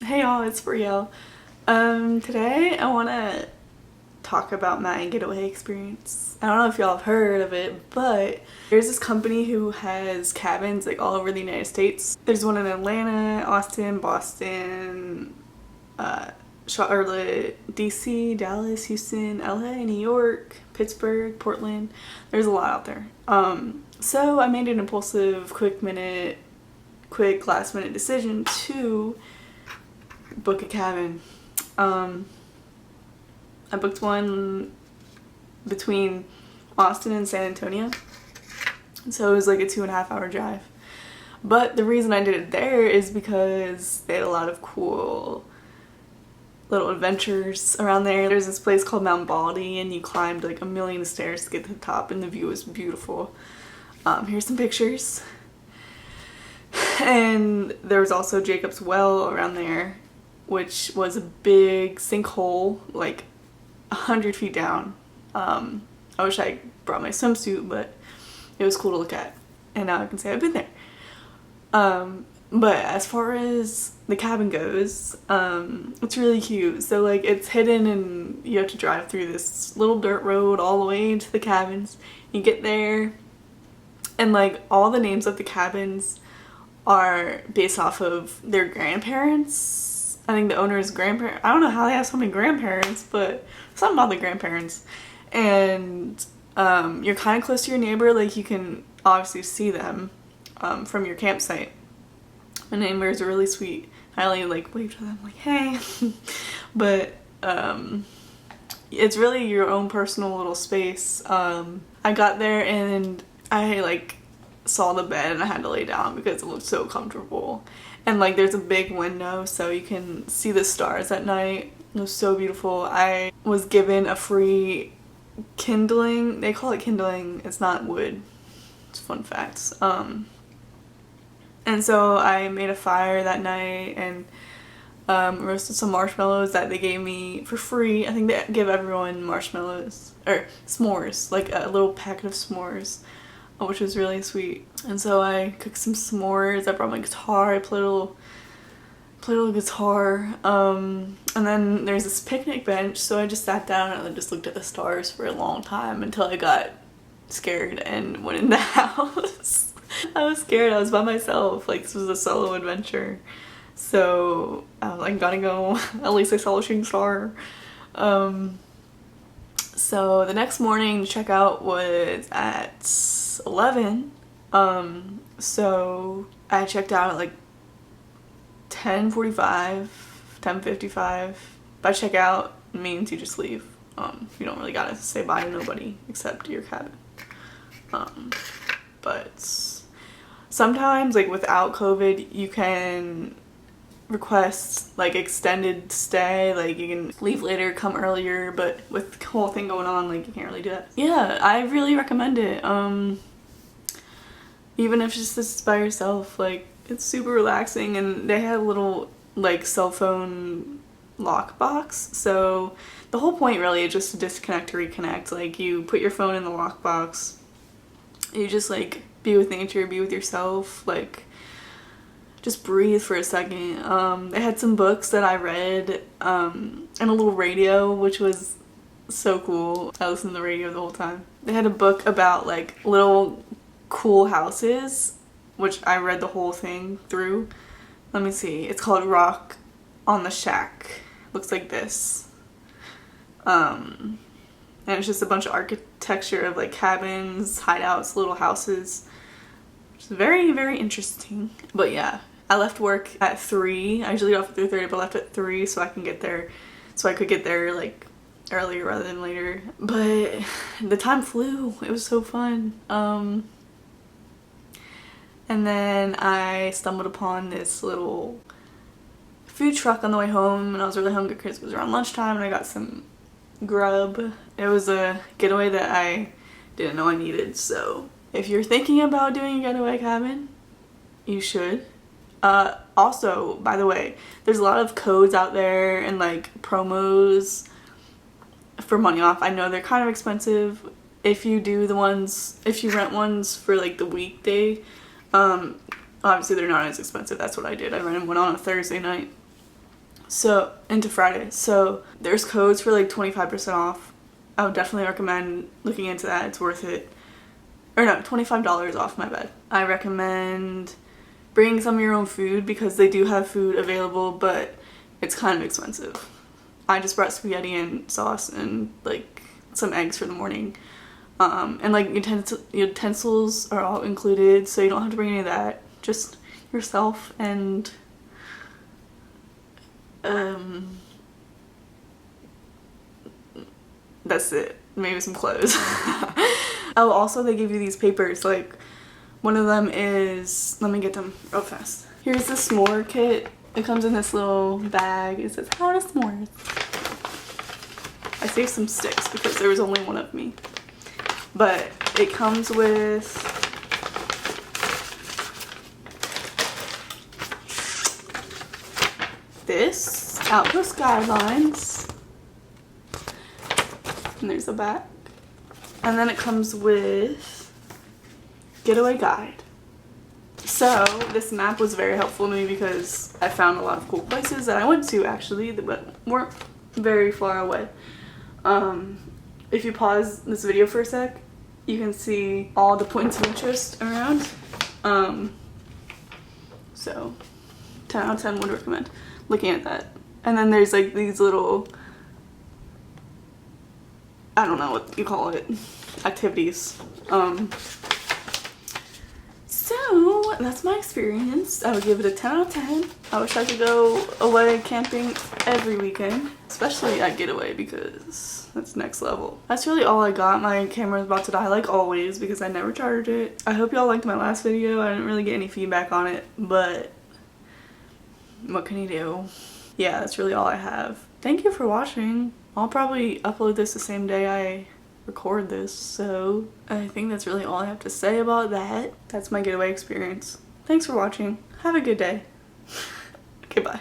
Hey y'all, it's Brielle. Today I want to talk about my getaway experience. I don't know if y'all have heard of it, but there's this company who has cabins like all over the United States. There's one in Atlanta, Austin, Boston, Charlotte, DC, Dallas, Houston, LA, New York, Pittsburgh, Portland. There's a lot out there. So I made an impulsive, quick last minute decision to book a cabin. I booked one between Austin and San Antonio, so it was like a 2.5 hour drive. But the reason I did it there is because they had a lot of cool little adventures around there. There's this place called Mount Baldy, and you climbed like 1,000,000 stairs to get to the top, and the view was beautiful. Here's some pictures. And there was also Jacob's Well around there, which was a big sinkhole, like 100 feet down. I wish I brought my swimsuit, but it was cool to look at, and now I can say I've been there. But as far as the cabin goes, it's really cute. So like it's hidden, and you have to drive through this little dirt road all the way into the cabins. You get there, and like all the names of the cabins are based off of their grandparents. I think the owner's grandparent. I don't know how they have so many grandparents, but something about the grandparents. And you're kind of close to your neighbor. Like you can obviously see them from your campsite. My neighbors are really sweet. I only like wave to them like, hey. But it's really your own personal little space. I got there and I like saw the bed and I had to lay down because it looked so comfortable. And like there's a big window so you can see the stars at night. It was so beautiful. I was given a free kindling. They call it kindling. It's not wood. It's fun facts. And so I made a fire that night and roasted some marshmallows that they gave me for free. I think they give everyone marshmallows or s'mores, like a little packet of s'mores, which was really sweet. And so I cooked some s'mores. I brought my guitar. I played a little guitar. And then there's this picnic bench, so I just sat down and I just looked at the stars for a long time until I got scared and went in the house. I was scared. I was by myself. Like this was a solo adventure. So I was like, gotta go. At least I saw a shooting star. So the next morning the checkout was at 11. So I checked out at like 10:45, 10:55. By checkout means you just leave. You don't really gotta say bye to nobody except your cabin. But sometimes, like without COVID, you can request like extended stay, like you can leave later, come earlier, but with the whole thing going on, like you can't really do that. Yeah, I really recommend it. Even if it's just by yourself, like it's super relaxing, and they had a little like cell phone lock box, so the whole point really is just to disconnect to reconnect. Like you put your phone in the lock box, you just like be with nature, be with yourself, like just breathe for a second. They had some books that I read, and a little radio, which was so cool. I listened to the radio the whole time. They had a book about like little cool houses, which I read the whole thing through. Let me see. It's called Rock on the Shack. Looks like this. And it's just a bunch of architecture of like cabins, hideouts, little houses. Which is very, very interesting. But yeah, I left work at 3. I usually get off at 3:30, but I left at 3 so I could get there like earlier rather than later. But the time flew. It was so fun. And then I stumbled upon this little food truck on the way home, and I was really hungry because it was around lunchtime, and I got some grub. It was a getaway that I didn't know I needed, so if you're thinking about doing a getaway cabin, you should. Also, by the way, there's a lot of codes out there and like promos for money off. I know they're kind of expensive. If you rent ones for like the weekday, obviously they're not as expensive. That's what I did. I rented one on a Thursday night. So into Friday. So there's codes for like 25% off. I would definitely recommend looking into that. It's worth it. Or no, $25 off, my bad. I recommend bringing some of your own food because they do have food available, but it's kind of expensive. I just brought spaghetti and sauce and like some eggs for the morning. And like utensils are all included, so you don't have to bring any of that. Just yourself and that's it. Maybe some clothes. Oh, also they give you these papers, like one of them is, let me get them real fast. Here's the s'more kit. It comes in this little bag. It says how to s'mores. I saved some sticks because there was only one of me. But it comes with this, Outpost Guidelines, and there's a back. And then it comes with Getaway Guide. So this map was very helpful to me because I found a lot of cool places that I went to actually that weren't very far away. If you pause this video for a sec, you can see all the points of interest around. So 10 out of 10 would recommend looking at that. And then there's like these little, I don't know what you call it, activities. So that's my experience. I would give it a 10 out of 10. I wish I could go away camping every weekend, especially at Getaway because that's next level. That's really all I got. My camera's about to die like always because I never charged it. I hope y'all liked my last video. I didn't really get any feedback on it, but what can you do? Yeah, that's really all I have. Thank you for watching. I'll probably upload this the same day I record this, so I think that's really all I have to say about that. That's my Getaway experience. Thanks for watching. Have a good day. Okay, bye.